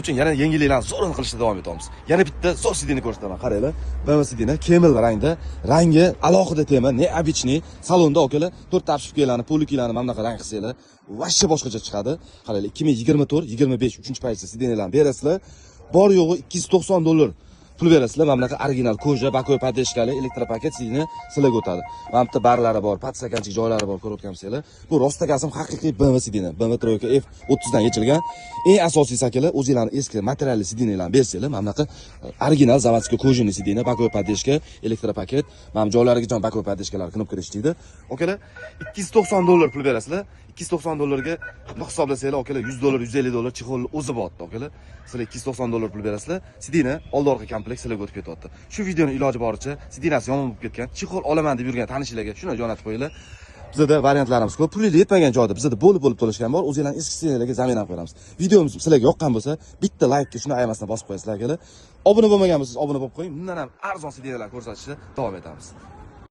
uchun yana yengilliklarni zo'rin qilishda davom etamiz. Yana bitta zo'r sidini ko'rsataman. Qaranglar. BMW sidini Camel rangda, rangi alohida tema, neobichniy. Salonda okalar 4 ta obshivkalarni, polikilarni mana bunaqa rang qilsanglar, vashcha boshqacha chiqadi. Qaranglar, 2024-25 3-pozitsiya sidinalarni berasizlar. Bor yo'g'i $290 pul berasizlar. Mana bunaqa original koja, bakoy podeshkali elektropaket sidini sizlarga o'tadi. Mana bu yerda barlari bor, patsakanchik joylari bor, ko'rib o'tgansizlar. Bu rostagasim haqiqiy BMW sidini, BMW Troika F30 dan yechilgan. Eng asosiysi akalar, o'zingizlarning eski materialli sidinalarni bersanglar, mana bunaqa original zavodskiy kojani sidina, bakoy podeshka, elektropaket, mana joylariga jon bakoy podeshkalar knopka ishlaydi. Okalar, $290 pul berasizlar. $290 ga hisoblasanglar, okalar $100, $150 chexol o'zi botdi, okalar. Sizlar $290 pul berasizlar. Sidina oldi-orqa komplekt sizlarga o'tib ketyapti. Shu videoni iloji boricha sidinasi yomon bo'lib ketgan, chexol olaman deb yurgan tanishlarga shuni jo'natib qo'yinglar. Bizda variantlarimiz ko'p. Pulinglar yetmagan joyda bizda bo'lib to'lashgan bor. O'zingizlarning eski sidinalarga zamin ham qo'yamiz. Videomiz sizlarga yoqqan bo'lsa, bitta like-ga shuni ayamasdan bosib qo'yasizlar, akalar. Obuna bo'lmagan bo'lsangiz obuna bo'lib qo'ying. Bundan ham arzon sidinalar ko'rsatishda davom etamiz.